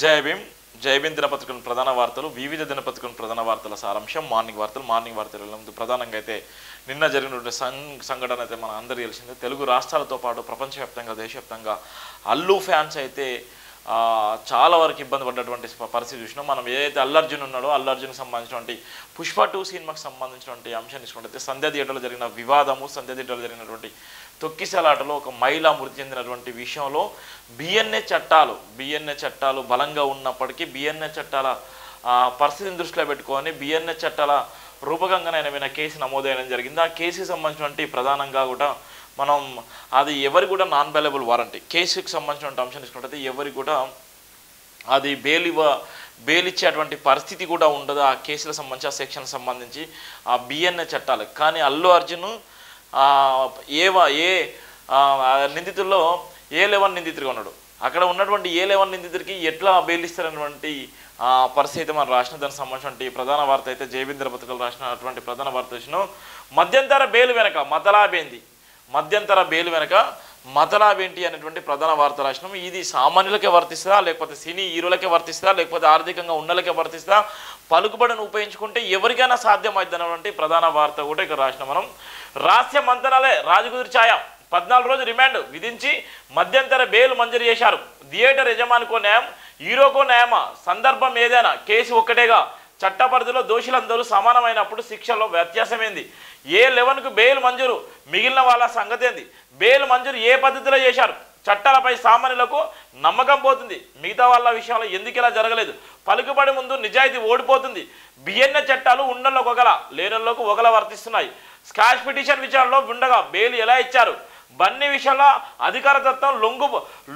జై భీమ్. జై భీమ్ దినపత్రికల ప్రధాన వార్తలు, వివిధ దినపత్రికల ప్రధాన వార్తల సారాంశం మార్నింగ్ వార్తలు ముందు ప్రధానంగా అయితే నిన్న జరిగినటువంటి సంఘటన అయితే మన అందరికీ తెలిసిందే. తెలుగు రాష్ట్రాలతో పాటు ప్రపంచవ్యాప్తంగా దేశవ్యాప్తంగా అల్లు ఫ్యాన్స్ అయితే చాలా వరకు ఇబ్బంది పడ్డటువంటి పరిస్థితి చూసినాం. మనం ఏదైతే అల్లు అర్జున్ ఉన్నాడో అల్లు అర్జున్కి సంబంధించినటువంటి పుష్ప 2 సినిమాకి సంబంధించినటువంటి అంశం తీసుకుంటే సంధ్య థియేటర్లో జరిగిన వివాదము, సంధ్య థియేటర్లో జరిగినటువంటి తొక్కిసలాటలో ఒక మహిళ మృతి చెందినటువంటి విషయంలో బిఎన్ఏ చట్టాలు బలంగా ఉన్నప్పటికీ బిఎన్ఏ చట్టాల పరిస్థితిని దృష్టిలో పెట్టుకొని బిఎన్ఏ చట్టాల రూపకంగా ఆయన మీద కేసు నమోదైన జరిగింది. ఆ కేసుకి సంబంధించినటువంటి ప్రధానంగా కూడా మనం అది ఎవరి కూడా నాన్ బెయిలబుల్ వారంటీ కేసుకి సంబంధించిన అంశం తీసుకుంటే ఎవరికి కూడా అది బెయిల్ ఇచ్చేటువంటి పరిస్థితి కూడా ఉండదు ఆ కేసులకు సంబంధించి ఆ సెక్షన్కి సంబంధించి ఆ బిఎన్ఏ చట్టాలు. కానీ అల్లు అర్జున్ నిందితుల్లో A11 నిందితుడిగా ఉన్నాడు. అక్కడ ఉన్నటువంటి A11 నిందితుడికి ఎట్లా బెయిల్ ఇస్తారన్నటువంటి పరిస్థితి మనం రాసిన దానికి సంబంధించినటువంటి ప్రధాన వార్త అయితే జయవీంద్ర పత్రికలు రాసినటువంటి ప్రధాన వార్త వచ్చిన మధ్యంతర బెయిల్ వెనక మతలాబేంటి అనేటువంటి ప్రధాన వార్త రాసినాం. ఇది సామాన్యులకే వర్తిస్తుందా, లేకపోతే సినీ హీరోలకే వర్తిస్తుందా, లేకపోతే ఆర్థికంగా ఉన్నలకే వర్తిస్తుందా, పలుకుబడిని ఉపయోగించుకుంటే ఎవరికైనా సాధ్యమైంది అన్నటువంటి ప్రధాన వార్త కూడా ఇక్కడ రాసినాం. మనం రహస్య మంతనాలే రాజగుదిరి ఛాయ 14 రోజులు రిమాండ్ విధించి మధ్యంతర బెయిల్ మంజూరు చేశారు. థియేటర్ యజమానికో న్యాయం, హీరోకో న్యాయమా, సందర్భం ఏదైనా కేసు ఒక్కటేగా, చట్ట పరిధిలో దోషులందరూ సమానమైనప్పుడు శిక్షలో వ్యత్యాసమేంది, A11కు బెయిల్ మంజూరు, మిగిలిన వాళ్ళ సంగతి ఏంది, బెయిల్ మంజూరు ఏ పద్ధతిలో చేశారు, చట్టాలపై సామాన్యులకు నమ్మకం పోతుంది, మిగతా వాళ్ళ విషయంలో ఎందుకు ఇలా జరగలేదు, పలుకుబడి ముందు నిజాయితీ ఓడిపోతుంది, బిఎన్ఏ చట్టాలు ఉన్నోళ్ళకు ఒకలా లేనోళ్ళకు ఒకలా వర్తిస్తున్నాయి, స్కాష్ పిటిషన్ విచారణలో ఉండగా బెయిల్ ఎలా ఇచ్చారు, బన్నీ విషయంలో అధికార తత్వం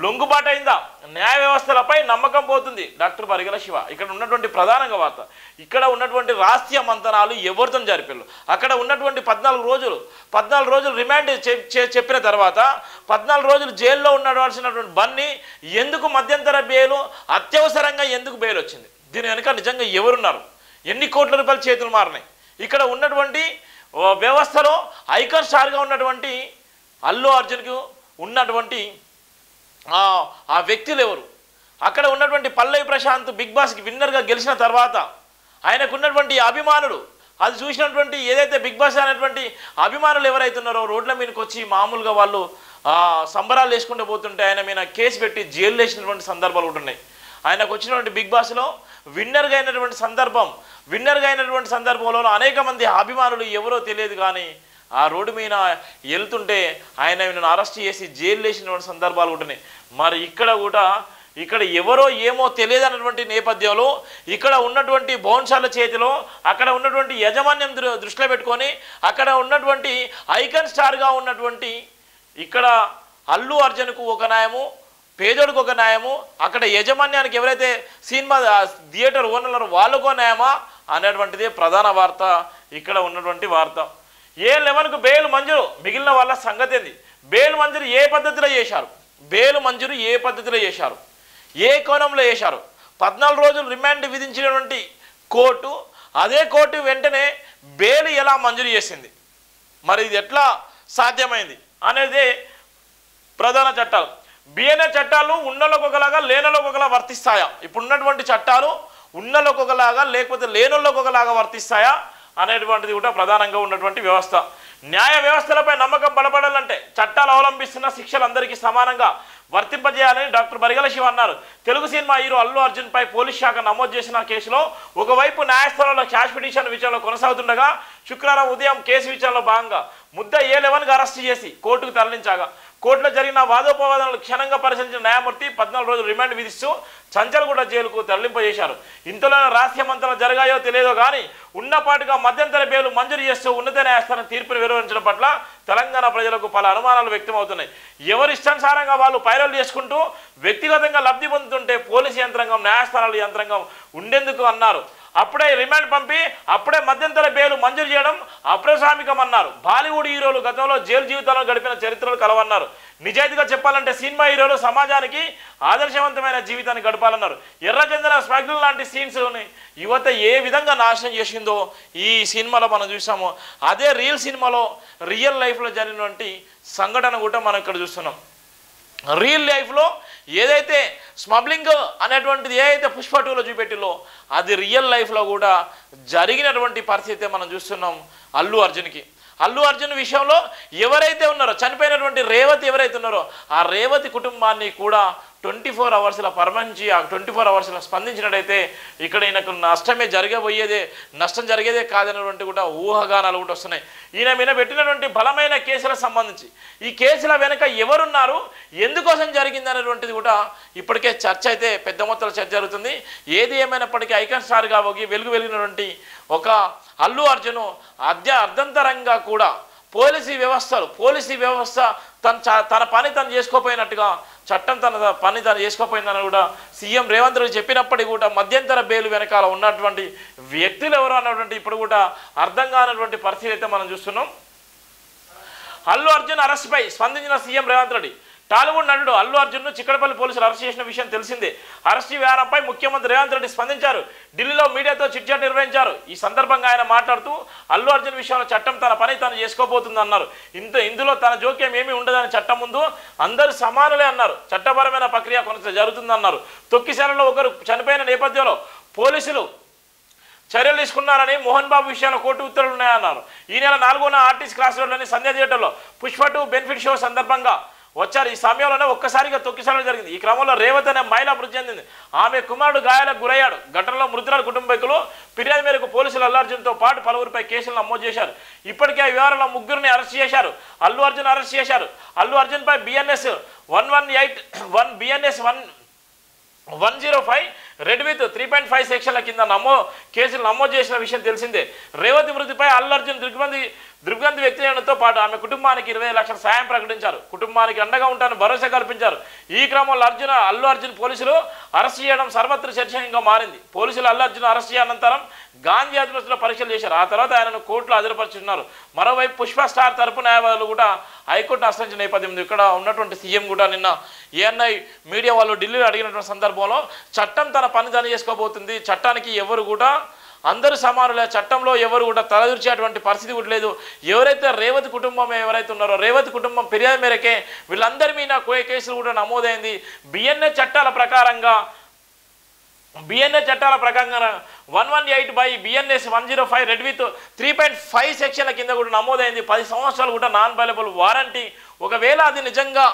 లొంగుబాటైందా, న్యాయ వ్యవస్థలపై నమ్మకం పోతుంది, డాక్టర్ పరిగెల శివ. ఇక్కడ ఉన్నటువంటి ప్రధానంగా వార్త, ఇక్కడ ఉన్నటువంటి రహస్య మంతనాలు ఎవరితో జరిపారు. అక్కడ ఉన్నటువంటి 14 రోజులు రిమాండ్ చెప్పిన తర్వాత 14 రోజులు జైల్లో ఉండవలసినటువంటి బన్నీ ఎందుకు మధ్యంతర బెయిల్ అత్యవసరంగా ఎందుకు బెయిల్ వచ్చింది, దీని వెనుక నిజంగా ఎవరున్నారు, ఎన్ని కోట్ల రూపాయలు చేతులు మారినాయి, ఇక్కడ ఉన్నటువంటి వ్యవస్థలో ఐకాన్ స్టార్గా ఉన్నటువంటి అల్లు అర్జున్కు ఉన్నటువంటి ఆ వ్యక్తులు ఎవరు, అక్కడ ఉన్నటువంటి పల్లవి ప్రశాంత్ బిగ్ బాస్కి విన్నర్గా గెలిచిన తర్వాత ఆయనకు ఉన్నటువంటి అభిమానులు, అది చూసినటువంటి ఏదైతే బిగ్ బాస్ అనేటువంటి అభిమానులు ఎవరైతున్నారో రోడ్ల మీదకి వచ్చి మామూలుగా వాళ్ళు సంబరాలు వేసుకుంటూ పోతుంటే ఆయన మీద కేసు పెట్టి జైలు వేసినటువంటి సందర్భాలు కూడా ఉన్నాయి. ఆయనకు వచ్చినటువంటి బిగ్ బాస్లో విన్నర్గా అయినటువంటి సందర్భంలో అనేక మంది అభిమానులు ఎవరో తెలియదు కానీ ఆ రోడ్డు మీద వెళ్తుంటే ఆయనను అరెస్ట్ చేసి జైలు వేసినటువంటి సందర్భాలు ఉంటున్నాయి. మరి ఇక్కడ ఎవరో ఏమో తెలియదు అన్నటువంటి నేపథ్యంలో ఇక్కడ ఉన్నటువంటి బౌన్సర్ల చేతిలో అక్కడ ఉన్నటువంటి యాజమాన్యం దృష్టిలో పెట్టుకొని అక్కడ ఉన్నటువంటి ఐకాన్ స్టార్గా ఉన్నటువంటి ఇక్కడ అల్లు అర్జున్కు ఒక న్యాయము, పేదోడికి ఒక న్యాయము, అక్కడ యాజమాన్యానికి ఎవరైతే సినిమా థియేటర్ ఓనర్లు వాళ్ళకో న్యాయమా అనేటువంటిది ప్రధాన వార్త. ఇక్కడ ఉన్నటువంటి వార్త A11కు బెయిల్ మంజూరు, మిగిలిన వాళ్ళ సంగతి ఏంది, బెయిల్ మంజూరు ఏ పద్ధతిలో చేశారు, ఏ కోణంలో చేశారు, 14 రోజులు రిమాండ్ విధించినటువంటి కోర్టు అదే కోర్టు వెంటనే బెయిల్ ఎలా మంజూరు చేసింది, మరి ఇది ఎట్లా సాధ్యమైంది అనేది ప్రధాన చట్టాలు. బిఎన్ఏ చట్టాలు ఉన్నోళ్ళకు ఒకలాగా లేనోళ్ళకు ఒకలా వర్తిస్తాయా, ఇప్పుడున్నటువంటి చట్టాలు ఉన్నోళ్ళకు ఒకలాగా లేకపోతే లేనోళ్ళకు ఒకలాగా వర్తిస్తాయా అనేటువంటిది కూడా ప్రధానంగా ఉన్నటువంటి వ్యవస్థ. న్యాయ వ్యవస్థలపై నమ్మకం బలపడాలంటే చట్టాలు అవలంబిస్తున్న శిక్షలు అందరికీ సమానంగా వర్తింపజేయాలని డాక్టర్ పరిగెల శివ అన్నారు. తెలుగు సినిమా హీరో అల్లు అర్జున్పై పోలీస్ శాఖ నమోదు చేసిన కేసులో ఒకవైపు న్యాయస్థానంలో క్యాష్ పిటిషన్ విచారణ కొనసాగుతుండగా శుక్రవారం ఉదయం కేసు విచారణలో భాగంగా ముద్ద A11గా అరెస్టు చేసి కోర్టుకు తరలించాగా కోర్టులో జరిగిన వాదోపవాదనలు క్షుణ్ణంగా పరిశీలించిన న్యాయమూర్తి 14 రోజులు రిమాండ్ విధిస్తూ చంచల్గూడ జైలుకు తరలింపజేశారు. ఇంతలోనే రహస్య మంతనాలు జరిగాయో తెలియదో కానీ ఉన్నపాటుగా మధ్యంతర బెయిల్ మంజూరు చేస్తూ ఉన్నత న్యాయస్థానం తీర్పును వివరించడం పట్ల తెలంగాణ ప్రజలకు పలు అనుమానాలు వ్యక్తమవుతున్నాయి. ఎవరి ఇష్టానుసారంగా వాళ్ళు పైరలు చేసుకుంటూ వ్యక్తిగతంగా లబ్ధి పొందుతుంటే పోలీసు యంత్రాంగం, న్యాయస్థానాల యంత్రాంగం ఉండేందుకు అన్నారు. అప్పుడే రిమాండ్ పంపి అప్పుడే మధ్యంతర బెయిల్ మంజూరు చేయడం అప్రసామికం అన్నారు. బాలీవుడ్ హీరోలు గతంలో జైలు జీవితాలను గడిపిన చరిత్రలు కలవన్నారు. నిజాయితీగా చెప్పాలంటే సినిమా హీరోలు సమాజానికి ఆదర్శవంతమైన జీవితాన్ని గడపాలన్నారు. ఎర్రచందన స్మగ్లింగ్ లాంటి సీన్స్ని యువత ఏ విధంగా నాశనం చేసిందో ఈ సినిమాలో మనం చూసాము. అదే రియల్ లైఫ్లో జరిగినటువంటి సంఘటన కూడా మనం ఇక్కడ చూస్తున్నాం. రియల్ లైఫ్లో ఏదైతే స్మగ్లింగ్ అనేటువంటిది ఏదైతే పుష్ప 2లో చూపెట్టిలో అది రియల్ లైఫ్లో కూడా జరిగినటువంటి పరిస్థితి మనం చూస్తున్నాం అల్లు అర్జున్ విషయంలో ఎవరైతే ఉన్నారో చనిపోయినటువంటి రేవతి ఎవరైతే ఉన్నారో ఆ రేవతి కుటుంబాన్ని కూడా 24 అవర్స్ల పరమంచి ఆ 24 అవర్స్లో స్పందించినట్టయితే ఇక్కడ ఈయనకు నష్టం జరిగేదే కాదనేటువంటి కూడా ఊహాగానాలు కూడా వస్తున్నాయి. ఈయన మీద పెట్టినటువంటి బలమైన కేసులకు సంబంధించి ఈ కేసుల వెనుక ఎవరున్నారు, ఎందుకోసం జరిగింది అనేటువంటిది కూడా ఇప్పటికే చర్చ అయితే పెద్ద మొత్తంలో చర్చ జరుగుతుంది. ఏది ఏమైనప్పటికీ ఐకాన్ స్టార్గా వెలిగినటువంటి ఒక అల్లు అర్జున్ అర్ధంతరంగా కూడా పోలీసు వ్యవస్థ తన పని తను చేసుకోపోయినట్టుగా చట్టం తన పని తను చేసుకోపోయిందని కూడా సీఎం రేవంత్ రెడ్డి చెప్పినప్పటికీ కూడా మధ్యంతర బెయిల్ వెనకాల ఉన్నటువంటి వ్యక్తులు ఎవరు అన్నటువంటి ఇప్పుడు కూడా అర్థం కానటువంటి పరిస్థితి అయితే మనం చూస్తున్నాం. అల్లు అర్జున్ అరెస్ట్పై స్పందించిన సీఎం రేవంత్ రెడ్డి. టాలీవుడ్ నటుడు అల్లు అర్జున్ను చిక్కడపల్లి పోలీసులు అరెస్ట్ చేసిన విషయం తెలిసిందే. అరెస్ట్ వ్యవహారంపై ముఖ్యమంత్రి రేవంత్ రెడ్డి స్పందించారు. ఢిల్లీలో మీడియాతో చిట్చాట్ నిర్వహించారు. ఈ సందర్భంగా ఆయన మాట్లాడుతూ అల్లు అర్జున్ విషయంలో చట్టం తన పని తాను చేసుకోబోతుంది అన్నారు. ఇందులో తన జోక్యం ఏమీ ఉండదని చట్టం ముందు అందరూ సమానులే అన్నారు. చట్టపరమైన ప్రక్రియ కొంత జరుగుతుందన్నారు. తొక్కిశాలలో ఒకరు చనిపోయిన నేపథ్యంలో పోలీసులు చర్యలు తీసుకున్నారని మోహన్ బాబు విషయంలో కోర్టు ఉత్తర్వులు ఉన్నాయన్నారు. ఈ నెల 4న ఆర్టీసీ క్లాస్ రోడ్లోని సంధ్య థియేటర్లో పుష్ప 2 బెనిఫిట్ షో సందర్భంగా వచ్చారు. ఈ సమయంలోనే ఒక్కసారిగా తొక్కిసలాట జరిగింది. ఈ క్రమంలో రేవతి అనే మహిళ మృతి చెందింది. ఆమె కుమారుడు గాయాలకు గురయ్యాడు. ఘటనలో మృతురాలు కుటుంబీకులు ఫిర్యాదు మేరకు పోలీసులు అల్లు అర్జున్తో పాటు పలువురిపై కేసులు నమోదు చేశారు. ఇప్పటికే ఈ వ్యవహారంలో 3 అరెస్ట్ చేశారు. అల్లు అర్జున్పై BNS 118 BNS 105 రెడ్ విత్ 3.5 సెక్షన్ల కింద కేసులు నమోదు చేసిన విషయం తెలిసిందే. రేవతి మృతిపై అల్లు అర్జున్ దిగ్బంధి వ్యక్తులతో పాటు ఆమె కుటుంబానికి 20 లక్షల సాయం ప్రకటించారు. కుటుంబానికి అండగా ఉంటానని భరోసా కల్పించారు. ఈ క్రమంలో అల్లు అర్జున్ పోలీసులు అరెస్ట్ చేయడం సర్వత్ర చర్చనీయంగా మారింది. పోలీసులు అల్లు అర్జున్ అరెస్ట్ అనంతరం గాంధీ ఆసుపత్రిలో పరీక్షలు చేశారు. ఆ తర్వాత ఆయనను కోర్టులో హాజరుపరుచున్నారు. మరోవైపు పుష్ప స్టార్ తరపు న్యాయవాదులు కూడా హైకోర్టును ఆశ్రయించిన నేపథ్యం ఇక్కడ ఉన్నటువంటి సీఎం కూడా నిన్న ఏఎన్ఐ మీడియా వాళ్ళు ఢిల్లీలో అడిగినటువంటి సందర్భంలో చట్టం తన పని దాన్ని చేసుకోబోతుంది, చట్టానికి ఎవరు కూడా అందరూ సమానులే, చట్టంలో ఎవరు కూడా తలదూర్చేటువంటి పరిస్థితి కూడా లేదు. ఎవరైతే రేవతి కుటుంబం ఎవరైతే ఉన్నారో రేవతి కుటుంబం ఫిర్యాదు మేరకే వీళ్ళందరి మీద కేసులు కూడా నమోదైంది. బిఎన్ఏ చట్టాల ప్రకారంగా 118 BNS 105 రెడ్ విత్ 3.5 సెక్షన్ల కింద కూడా నమోదైంది. 10 సంవత్సరాలు కూడా నాన్ బైలబుల్ వారంటీ. ఒకవేళ అది నిజంగా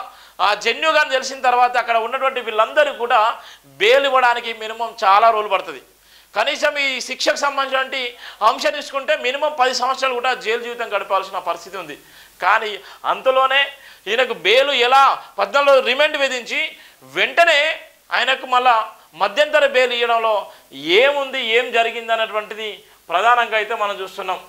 జెన్యూగా తెలిసిన తర్వాత అక్కడ ఉన్నటువంటి వీళ్ళందరూ కూడా బెయిల్ ఇవ్వడానికి మినిమం చాలా రోజులు పడుతుంది. కనీసం ఈ శిక్షకు సంబంధించినటువంటి అంశం తీసుకుంటే మినిమం 10 సంవత్సరాలు కూడా జైలు జీవితం గడపాల్సిన పరిస్థితి ఉంది. కానీ అంతలోనే ఈయనకు బెయిల్ ఎలా 14 రిమాండ్ విధించి వెంటనే ఆయనకు మళ్ళా మధ్యంతర బెయిల్ ఇవ్వడంలో ఏముంది, ఏం జరిగింది అన్నటువంటిది ప్రధానంగా అయితే మనం చూస్తున్నాం.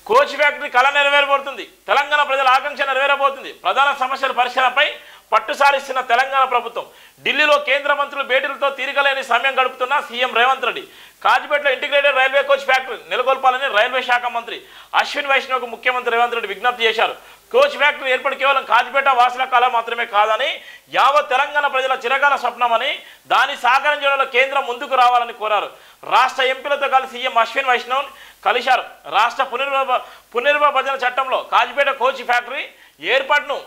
కోచ్ ఫ్యాక్టరీ కళ నెరవేరబోతుంది. తెలంగాణ ప్రజల ఆకాంక్ష నెరవేరబోతుంది. ప్రధాన సమస్యల పరిష్కారంపై పట్టు సారిస్తున్న తెలంగాణ ప్రభుత్వం. ఢిల్లీలో కేంద్ర మంత్రులు భేటీలతో తీరికలేని సమయం గడుపుతున్న సీఎం రేవంత్ రెడ్డి. కాజిపేటలో ఇంటిగ్రేటెడ్ రైల్వే కోచ్ ఫ్యాక్టరీ నెలకొల్పాలని రైల్వే శాఖ మంత్రి అశ్విన్ వైష్ణవ్కు ముఖ్యమంత్రి రేవంత్ రెడ్డి విజ్ఞప్తి చేశారు. కోచ్ ఫ్యాక్టరీ ఏర్పాటు కేవలం కాజిపేట వాసుల కళ మాత్రమే కాదని యావత్ తెలంగాణ ప్రజల చిరకాల స్వప్నమని, దాన్ని సాకారం చేయడంలో కేంద్రం ముందుకు రావాలని కోరారు. రాష్ట్ర ఎంపీలతో కలిసి సీఎం అశ్విన్ వైష్ణవ్ కలిశారు. రాష్ట్ర పునర్విభజన చట్టంలో కాజిపేట కోచ్ ఫ్యాక్టరీ ఏర్పాటును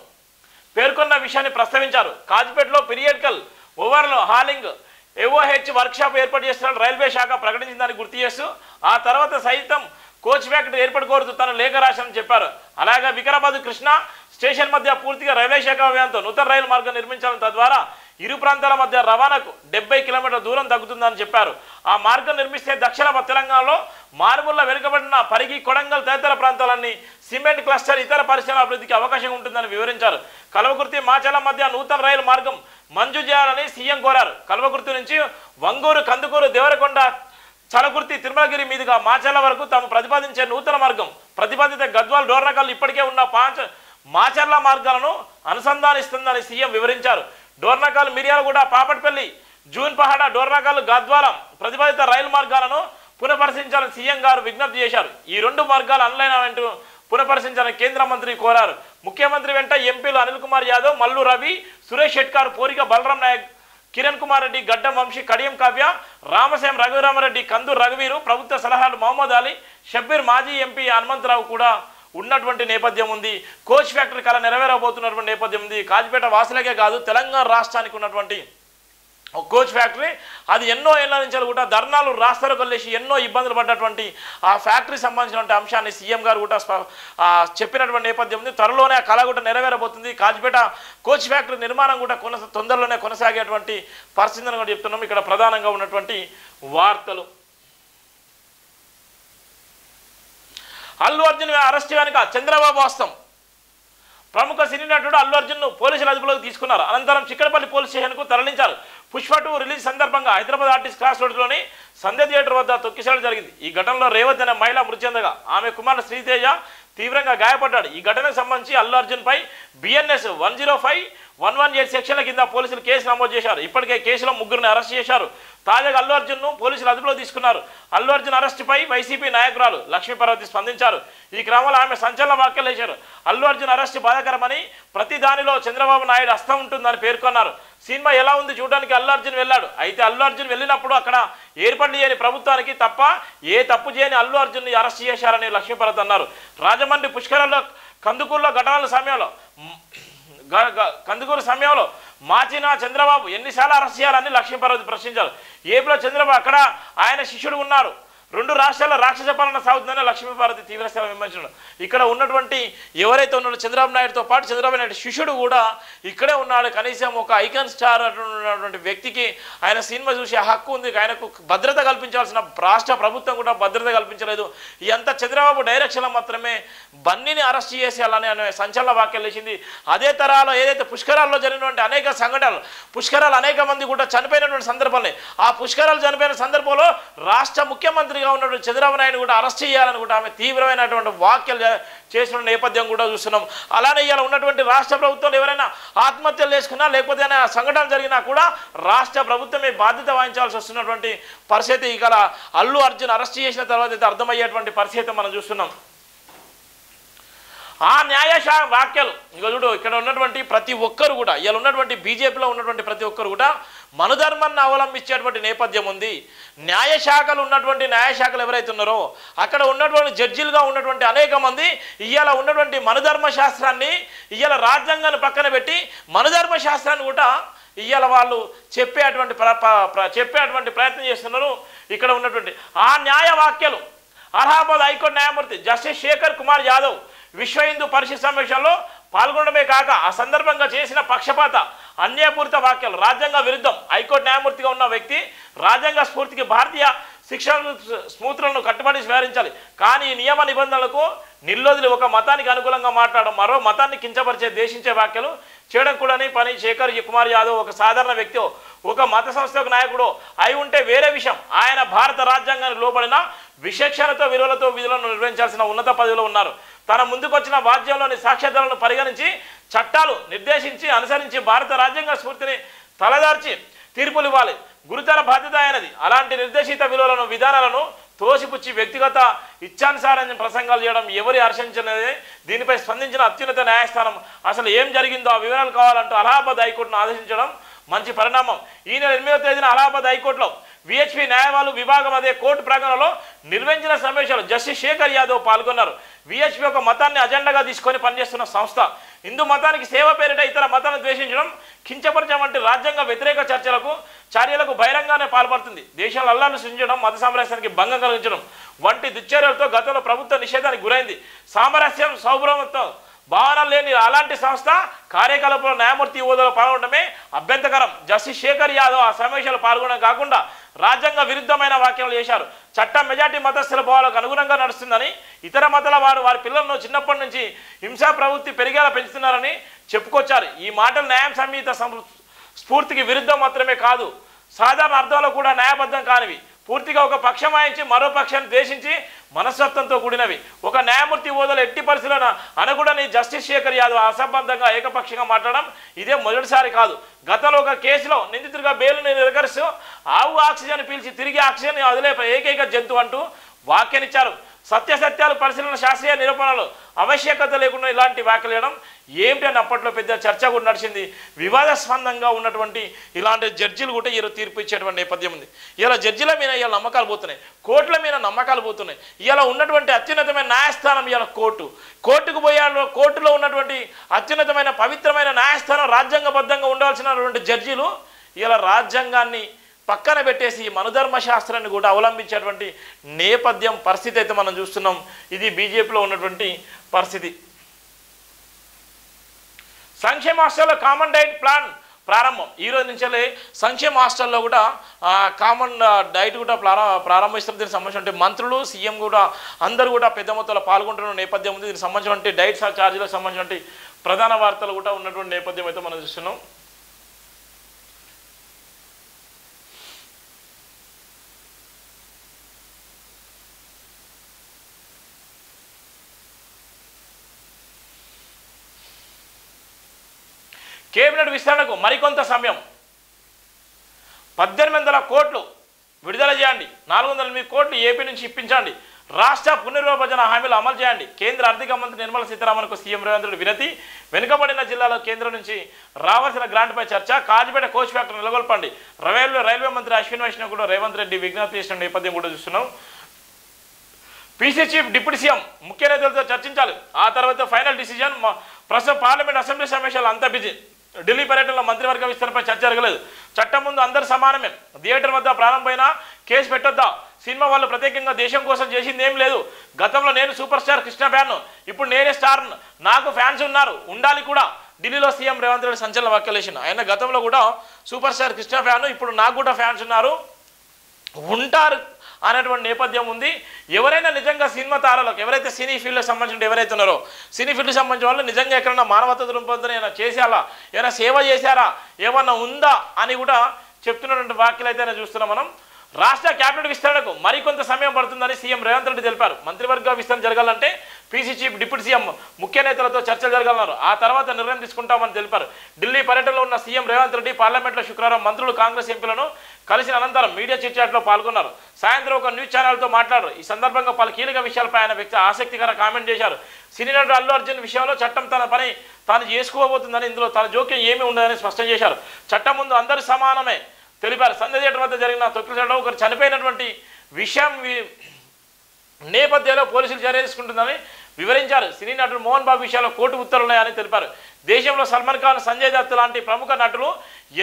పేర్కొన్న విషయాన్ని ప్రస్తావించారు. కాజిపేటలో పీరియాడికల్ ఓవర్లో హాలింగ్ OH వర్క్షాప్ ఏర్పాటు చేస్తున్న రైల్వే శాఖ ప్రకటించిందని గుర్తు చేస్తూ ఆ తర్వాత సైతం కోచ్ ఫ్యాక్టరీ ఏర్పాటు కోరుతూ తను లేఖ రాశానని చెప్పారు. అలాగే వికారాబాద్ కృష్ణా స్టేషన్ మధ్య పూర్తిగా రైల్వే శాఖ వ్యయంతో నూతన రైలు మార్గం నిర్మించాలని, తద్వారా ఇరు ప్రాంతాల మధ్య రవాణాకు 70 కిలోమీటర్ల దూరం తగ్గుతుందని చెప్పారు. ఆ మార్గం నిర్మిస్తే దక్షిణ తెలంగాణలో మారుమూల వెనుకబడిన పరిగి, కొడంగల్ తదితర ప్రాంతాలన్నీ సిమెంట్ క్లస్టర్, ఇతర పరిశ్రమల అభివృద్ధికి అవకాశం ఉంటుందని వివరించారు. కల్వకుర్తి మాచల మధ్య నూతన రైలు మార్గం మంజూరు చేయాలని సీఎం కోరారు. కల్వకుర్తి నుంచి వంగూరు, కందుకూరు, దేవరకొండ, చలకుర్తి, తిరుమలగిరి మీదుగా మాచర్ల వరకు తాము ప్రతిపాదించే నూతన మార్గం ప్రతిపాదిత గద్వాల్, డోర్నకల్ ఇప్పటికే ఉన్న మాచర్ల మార్గాలను అనుసంధానిస్తుందని సీఎం వివరించారు. డోర్నకల్, మిర్యాలగూడ, పాపట్పల్లి, జూన్పహాడ, డోర్నకల్, గద్వాలం ప్రతిపాదిత రైలు మార్గాలను పునఃపరిశీలించాలని సీఎం గారు విజ్ఞప్తి చేశారు. ఈ 2 మార్గాలు ఆన్లైన్ అంటూ పునఃపరిశీలించాలని కేంద్ర మంత్రి కోరారు. ముఖ్యమంత్రి వెంట ఎంపీలు అనిల్ కుమార్ యాదవ్, మల్లు రవి, సురేష్ షెట్కార్, పోరిక బలరాం నాయక్, కిరణ్ కుమార్ రెడ్డి, గడ్డం వంశీ, కడియం కావ్య, రామసేం రఘురామరెడ్డి, కందూర్ రఘువీరు, ప్రభుత్వ సలహాలు మహమ్మద్ అలీ, షబ్బీర్, మాజీ ఎంపీ హనుమంతరావు కూడా ఉన్నటువంటి నేపథ్యం ఉంది. కోచ్ ఫ్యాక్టరీ కళ నెరవేరబోతున్నటువంటి నేపథ్యం ఉంది. కాజీపేట వాసులకే కాదు తెలంగాణ రాష్ట్రానికి ఉన్నటువంటి కోచ్ ఫ్యాక్టరీ అది ఎన్నో ఏళ్ల నుంచి కూడా ధర్నాలు రాస్తారోకలు చేసి ఎన్నో ఇబ్బందులు పడ్డటువంటి ఆ ఫ్యాక్టరీ సంబంధించినటువంటి అంశాన్ని సీఎం గారు కూడా చెప్పినటువంటి నేపథ్యం ఉంది. త్వరలోనే ఆ కళ కూడా నెరవేరబోతుంది. కాజీపేట కోచ్ ఫ్యాక్టరీ నిర్మాణం కూడా తొందరలోనే కొనసాగేటువంటి పరిస్థితిని కూడా చెప్తున్నాం. ఇక్కడ ప్రధానంగా ఉన్నటువంటి వార్తలు. అల్లు అర్జున్ అరెస్ట్ వెనుక చంద్రబాబు వాస్తవం. ప్రముఖ సినీ నటుడు అల్లు అర్జున్ను పోలీసులు అదుపులోకి తీసుకున్నారు. అనంతరం చిక్కడపల్లి పోలీస్ స్టేషన్కు తరలించారు. పుష్ప 2 రిలీజ్ సందర్భంగా హైదరాబాద్ ఆర్టిస్ట్ క్రాస్ రోడ్లోని సంధ్య థియేటర్ వద్ద తొక్కిసలాట జరిగింది. ఈ ఘటనలో రేవతి అనే మహిళ మృతి చెందగా ఆమె కుమారుడు శ్రీతేజ తీవ్రంగా గాయపడ్డాడు. ఈ ఘటనకు సంబంధించి అల్లు అర్జున్పై BNS 105-118 సెక్షన్ల కింద పోలీసులు కేసు నమోదు చేశారు. ఇప్పటికే కేసులో 3 అరెస్ట్ చేశారు. తాజాగా అల్లు అర్జున్ను పోలీసులు అదుపులో తీసుకున్నారు. అల్లు అర్జున్ అరెస్టుపై వైసీపీ నాయకురాలు లక్ష్మీపార్వతి స్పందించారు. ఈ క్రమంలో ఆమె సంచలన వ్యాఖ్యలు చేశారు. అల్లు అర్జున్ అరెస్టు బాధాకరమని, ప్రతి దానిలో చంద్రబాబు నాయుడు హస్తం ఉంటుందని పేర్కొన్నారు. సినిమా ఎలా ఉంది చూడడానికి అల్లు అర్జున్ వెళ్ళాడు. అయితే అల్లు అర్జున్ వెళ్ళినప్పుడు అక్కడ ఏర్పాటు చేయని ప్రభుత్వానికి తప్ప ఏ తప్పు చేయని అల్లు అర్జున్ని అరెస్ట్ చేశారని లక్ష్మీపార్వతి అన్నారు. రాజమండ్రి పుష్కరాల్లో కందుకూరులో ఘటనల సమయంలో కందుకూరు సమయంలో మార్చిన చంద్రబాబు ఎన్నిసార్లు అరెస్ట్ చేయాలని లక్ష్మీపార్వతి ప్రశ్నించారు. ఏపీలో చంద్రబాబు అక్కడ ఆయన శిష్యుడు ఉన్నారు. 2 రాష్ట్రాల్లో రాక్షస పాలన సాగుతుందని లక్ష్మీపార్వతి తీవ్రస్థాయిలో విమర్శించారు. ఇక్కడ ఉన్నటువంటి ఎవరైతే ఉన్నారో చంద్రబాబు నాయుడుతో పాటు చంద్రబాబు నాయుడు శిష్యుడు కూడా ఇక్కడే ఉన్నాడు. కనీసం ఒక ఐకాన్ స్టార్ ఉన్నటువంటి వ్యక్తికి ఆయన సినిమా చూసే హక్కు ఉంది. ఆయనకు భద్రత కల్పించాల్సిన రాష్ట్ర ప్రభుత్వం కూడా భద్రత కల్పించలేదు. ఇదంతా చంద్రబాబు డైరెక్షన్లో మాత్రమే బన్నీని అరెస్ట్ చేసేయాలని అనే సంచలన వ్యాఖ్యలు చేసింది. అదే తరాలో ఏదైతే పుష్కరాల్లో జరిగినటువంటి అనేక సంఘటనలు, పుష్కరాలు అనేక మంది కూడా చనిపోయినటువంటి సందర్భాలే. ఆ పుష్కరాలు చనిపోయిన సందర్భంలో రాష్ట్ర ముఖ్యమంత్రి ఉన్నటువంటి చంద్రబాబు నాయుడు కూడా అరెస్ట్ చేయాలని కూడా ఆమె తీవ్రమైనటువంటి వ్యాఖ్యలు చేసిన నేపథ్యం కూడా చూస్తున్నాం. అలానే ఇలా ఉన్నటువంటి రాష్ట్ర ప్రభుత్వాలు ఎవరైనా ఆత్మహత్యలు చేసుకున్నా లేకపోతే సంఘటన జరిగినా కూడా రాష్ట్ర ప్రభుత్వమే బాధ్యత వహించాల్సి వస్తున్నటువంటి పరిస్థితి ఇక అల్లు అర్జున్ అరెస్ట్ చేసిన తర్వాత అయితే అర్థమయ్యేటువంటి పరిస్థితి మనం చూస్తున్నాం. ఆ న్యాయశాఖ వ్యాఖ్యలు ఇంకా చూడు, ఇక్కడ ఉన్నటువంటి ప్రతి ఒక్కరు కూడా ఇలా ఉన్నటువంటి బీజేపీలో ఉన్నటువంటి ప్రతి ఒక్కరు కూడా మనుధర్మాన్ని అవలంబించేటువంటి నేపథ్యం ఉంది. న్యాయశాఖలు ఉన్నటువంటి న్యాయశాఖలు ఎవరైతే ఉన్నారో అక్కడ ఉన్నటువంటి జడ్జిలుగా ఉన్నటువంటి అనేక మంది ఇవాళ ఉన్నటువంటి మనుధర్మ శాస్త్రాన్ని ఇవాళ రాజ్యాంగాన్ని పక్కన పెట్టి మనుధర్మ శాస్త్రాన్ని కూడా ఇవాళ వాళ్ళు చెప్పేటువంటి ప్రయత్నం చేస్తున్నారు. ఇక్కడ ఉన్నటువంటి ఆ న్యాయ వాక్యాలు అలహాబాద్ హైకోర్టు న్యాయమూర్తి జస్టిస్ శేఖర్ కుమార్ యాదవ్ విశ్వ హిందూ పరిషత్ సమావేశంలో పాల్గొనడమే కాక ఆ సందర్భంగా చేసిన పక్షపాత అన్యాయపూరిత వ్యాఖ్యలు రాజ్యాంగ విరుద్ధం. హైకోర్టు న్యాయమూర్తిగా ఉన్న వ్యక్తి రాజ్యాంగ స్ఫూర్తికి భారతీయ శిక్షణ స్మృతులను కట్టుబడి వ్యవహరించాలి. కానీ ఈ నియమ నిబంధనలకు నిర్లోదులు ఒక మతానికి అనుకూలంగా మాట్లాడడం, మరో మతాన్ని కించపరిచే దేశించే వ్యాఖ్యలు చేయడం కూడాని పని. శేఖర్ కుమార్ యాదవ్ ఒక సాధారణ వ్యక్తి, ఒక మత సంస్థకు నాయకుడు అయి ఉంటే వేరే విషయం. ఆయన భారత రాజ్యాంగానికి లోబడిన విచక్షణతో విలువలతో విధులను నిర్వహించాల్సిన ఉన్నత పదవిలో ఉన్నారు. తన ముందుకొచ్చిన వాద్యంలోని సాక్ష్యాధారాలను పరిగణించి చట్టాలు నిర్దేశించి అనుసరించి భారత రాజ్యాంగ స్ఫూర్తిని తలదార్చి తీర్పులు ఇవ్వాలి. గురుతర బాధ్యత అయినది. అలాంటి నిర్దేశిత విలువలను విధానాలను తోసిపుచ్చి వ్యక్తిగత ఇచ్ఛానుసారం ప్రసంగాలు చేయడం ఎవరి హర్షించలేదే. దీనిపై స్పందించిన అత్యున్నత న్యాయస్థానం అసలు ఏం జరిగిందో ఆ వివరాలు కావాలంటూ అలహాబాద్ హైకోర్టును ఆదేశించడం మంచి పరిణామం. ఈ నెల 8వ తేదీన అలహాబాద్ హైకోర్టులో VHP న్యాయవాదులు విభాగం అదే కోర్టు ప్రాంగణంలో నిర్వహించిన సమావేశంలో జస్టిస్ శేఖర్ యాదవ్ పాల్గొన్నారు. VHP ఒక మతాన్ని అజెండాగా తీసుకొని పనిచేస్తున్న సంస్థ. హిందూ మతానికి సేవ పేరిట ఇతర మతాలను ద్వేషించడం, కించపరచడం వంటి రాజ్యాంగ వ్యతిరేక చర్యలకు బహిరంగానే పాల్పడుతుంది. దేశంలో అల్లాను సృష్టించడం, మత సామరస్యానికి భంగం కలిగించడం వంటి దుశ్చర్యలతో గతంలో ప్రభుత్వ నిషేధానికి గురైంది. సామరస్యం సౌభ్రమత్వం భావనలు లేని అలాంటి సంస్థ కార్యకలాపంలో న్యాయమూర్తి హోదాలో పాల్గొనడమే అభ్యంతకరం. జస్టిస్ శేఖర్ యాదవ్ ఆ సమావేశాలు పాల్గొనడం కాకుండా రాజ్యాంగ విరుద్ధమైన వ్యాఖ్యలు చేశారు. చట్టం మెజార్టీ మతస్థుల భావాలకు అనుగుణంగా నడుస్తుందని, ఇతర మతాల వారి పిల్లలను చిన్నప్పటి నుంచి హింసా ప్రవృత్తి పెరిగేలా పెంచుతున్నారని చెప్పుకొచ్చారు. ఈ మాటలు న్యాయం సంహిత స్ఫూర్తికి విరుద్ధం మాత్రమే కాదు, సాధారణ అర్థంలో కూడా న్యాయబద్ధం కానివి. పూర్తిగా ఒక పక్షం వాయించి మరో పక్షాన్ని ద్వేషించి మనస్తత్వంతో కూడినవి. ఒక న్యాయమూర్తి హోదాలో ఎట్టి పరిస్థితులను అనకూడని జస్టిస్ శేఖర్ యాదవ్ అసంబద్ధంగా ఏకపక్షంగా మాట్లాడడం ఇదే మొదటిసారి కాదు. గతంలో ఒక కేసులో నిందితుడిగా బెయిల్ని నిరాకరిస్తూ ఆవు ఆక్సిజన్ పీల్చి తిరిగి ఆక్సిజన్ వదిలే ఏకైక జంతువు అంటూ వ్యాఖ్యానించారు. సత్యాలు పరిశీలన శాస్త్రీయ నిరూపణలు ఆవశ్యకత లేకుండా ఇలాంటి వ్యాఖ్యలు చేయడం ఏమిటి అని అప్పట్లో పెద్ద చర్చ కూడా నడిచింది. వివాదాస్పందంగా ఉన్నటువంటి ఇలాంటి జడ్జిలు కూడా ఈరోజు తీర్పు ఇచ్చేటువంటి నేపథ్యం ఉంది. ఇలా జడ్జిల మీద ఇలా నమ్మకాలు పోతున్నాయి, కోర్టుల మీద నమ్మకాలు పోతున్నాయి. ఇలా ఉన్నటువంటి అత్యున్నతమైన న్యాయస్థానం ఇలా కోర్టుకు పోయాలో కోర్టులో ఉన్నటువంటి అత్యున్నతమైన పవిత్రమైన న్యాయస్థానం రాజ్యాంగబద్ధంగా ఉండాల్సినటువంటి జడ్జీలు ఇలా రాజ్యాంగాన్ని పక్కన పెట్టేసి మనుధర్మ శాస్త్రాన్ని కూడా అవలంబించేటువంటి నేపథ్యం పరిస్థితి అయితే మనం చూస్తున్నాం. ఇది బీజేపీలో ఉన్నటువంటి పరిస్థితి. సంక్షేమ హాస్టల్లో కామన్ డైట్ ప్లాన్ ప్రారంభం. ఈరోజు నుంచే సంక్షేమ హాస్టల్లో కూడా కామన్ డైట్ కూడా ప్రారంభిస్తారు. దీనికి సంబంధించిన మంత్రులు, సీఎం కూడా అందరూ కూడా పెద్ద మొత్తంలో పాల్గొంటున్న నేపథ్యం ఉంది. దీనికి సంబంధించిన డైట్ ఛార్జీలకు సంబంధించిన ప్రధాన వార్తలు కూడా ఉన్నటువంటి నేపథ్యం అయితే మనం చూస్తున్నాం. కేబినెట్ విస్తరణకు మరికొంత సమయం, 1800 కోట్లు విడుదల చేయండి, 408 కోట్లు ఏపీ నుంచి ఇప్పించండి, రాష్ట్ర పునర్విభజన హామీలు అమలు చేయండి. కేంద్ర ఆర్థిక మంత్రి నిర్మలా సీతారామన్కు సీఎం రేవంత్ రెడ్డి వినతి. వెనుకబడిన జిల్లాలో కేంద్రం నుంచి రావాల్సిన గ్రాంట్పై చర్చ. కాజిపేట కోచ్ ఫ్యాక్టరీ నెలకొల్పండి. రైల్వే మంత్రి అశ్విన్ వైష్ణవ్ కూడా రేవంత్ రెడ్డి విజ్ఞప్తి చేసిన నేపథ్యం కూడా చూస్తున్నాం. పీసీ చీఫ్ డిప్యూటీ సీఎం ముఖ్య నేతలతో చర్చించాలి, ఆ తర్వాత ఫైనల్ డిసిజన్. ప్రస్తుతం పార్లమెంట్ అసెంబ్లీ సమావేశాలు అంతా బిజీ. ఢిల్లీ పర్యటనలో మంత్రివర్గ విస్తరణపై చర్చ జరగలేదు. చట్టం ముందు అందరు సమానమే, థియేటర్ వద్ద ప్రారంభమైన కేసు పెట్టొద్దా, సినిమా వాళ్ళు ప్రత్యేకంగా దేశం కోసం చేసింది ఏం లేదు. గతంలో నేను సూపర్ స్టార్ కృష్ణ ఫ్యాన్, ఇప్పుడు నేనే స్టార్, నాకు ఫ్యాన్స్ ఉన్నారు, ఉండాలి కూడా. ఢిల్లీలో సీఎం రేవంత్ రెడ్డి సంచలన వ్యాఖ్యలు చేసిన ఆయన. గతంలో కూడా సూపర్ స్టార్ కృష్ణ ఫ్యాన్, ఇప్పుడు నాకు కూడా ఫ్యాన్స్ ఉన్నారు, ఉంటారు అనేటువంటి నేపథ్యం ఉంది. ఎవరైనా నిజంగా సినిమా తారలకు, ఎవరైతే సినీ ఫీల్డ్కి సంబంధించిన ఎవరైతే ఉన్నారో, సినీ ఫీల్డ్కి సంబంధించిన వాళ్ళు నిజంగా ఎక్కడన్నా మానవతా దృక్పథం ఏమైనా చేశారా, ఏమైనా సేవ చేశారా, ఏమన్నా ఉందా అని కూడా చెప్తున్నటువంటి వ్యాఖ్యలు అయితే చూస్తున్నాం మనం. రాష్ట్ర క్యాబినెట్ విస్తరణకు మరికొంత సమయం పడుతుందని సీఎం రేవంత్ రెడ్డి తెలిపారు. మంత్రివర్గ విస్తరణ జరగాలంటే పీసీ చీఫ్ డిప్యూటీ సీఎం ముఖ్య నేతలతో చర్చలు జరగాలన్నారు, ఆ తర్వాత నిర్ణయం తీసుకుంటామని తెలిపారు. ఢిల్లీ పర్యటనలో ఉన్న సీఎం రేవంత్ రెడ్డి పార్లమెంట్లో శుక్రవారం మంత్రులు, కాంగ్రెస్ ఎంపీలను కలిసిన అనంతరం మీడియా చిట్చాట్లో పాల్గొన్నారు. సాయంత్రం ఒక న్యూస్ ఛానల్తో మాట్లాడారు. ఈ సందర్భంగా పలు కీలక విషయాలపై ఆయన వ్యక్తి ఆసక్తికర కామెంట్ చేశారు. సినీ నటుడు అల్లు అర్జున్ విషయంలో చట్టం తన పని తాను చేసుకోబోతుందని, ఇందులో తన జోక్యం ఏమీ ఉండదని స్పష్టం చేశారు. చట్టం ముందు అందరూ సమానమే తెలిపారు. సంజయ్ థియేటర్ వద్ద జరిగిన తొక్కిసలాటలో ఒకరు చనిపోయినటువంటి విషయం నేపథ్యంలో పోలీసులు చర్య తీసుకుంటుందని వివరించారు. సినీ నటుడు మోహన్ బాబు విషయంలో కోర్టు ఉత్తర్వులున్నాయని తెలిపారు. దేశంలో సల్మాన్ ఖాన్, సంజయ్ దత్ లాంటి ప్రముఖ నటులు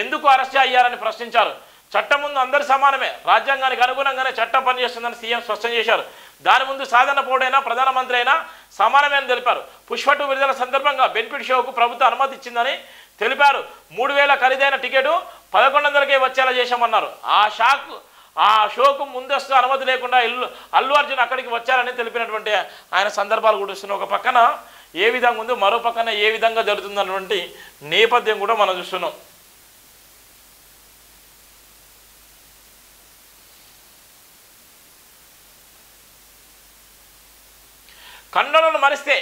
ఎందుకు అరెస్ట్ అయ్యారని ప్రశ్నించారు. చట్టం ముందు అందరు సమానమే, రాజ్యాంగానికి అనుగుణంగానే చట్టం పనిచేస్తుందని సీఎం స్పష్టం చేశారు. దాని ముందు సాధారణ పౌరుడైనా ప్రధానమంత్రి అయినా సమానమే అని తెలిపారు. పుష్ప 2 విడుదల సందర్భంగా బెనిఫిట్ షోకు ప్రభుత్వం అనుమతి ఇచ్చిందని తెలిపారు. 3000 ఖరీదైన టికెట్ 1100కే వచ్చేలా చేశామన్నారు. ఆ షోకు ముందస్తు అనుమతి లేకుండా అల్లు అర్జున్ అక్కడికి వచ్చారని తెలిపినటువంటి ఆయన సందర్భాలు కూడా చూస్తున్నాం. ఒక పక్కన ఏ విధంగా ఉందో, మరో పక్కన ఏ విధంగా జరుగుతుందన్నటువంటి నేపథ్యం కూడా మనం చూస్తున్నాం. కన్నులను మరిస్తే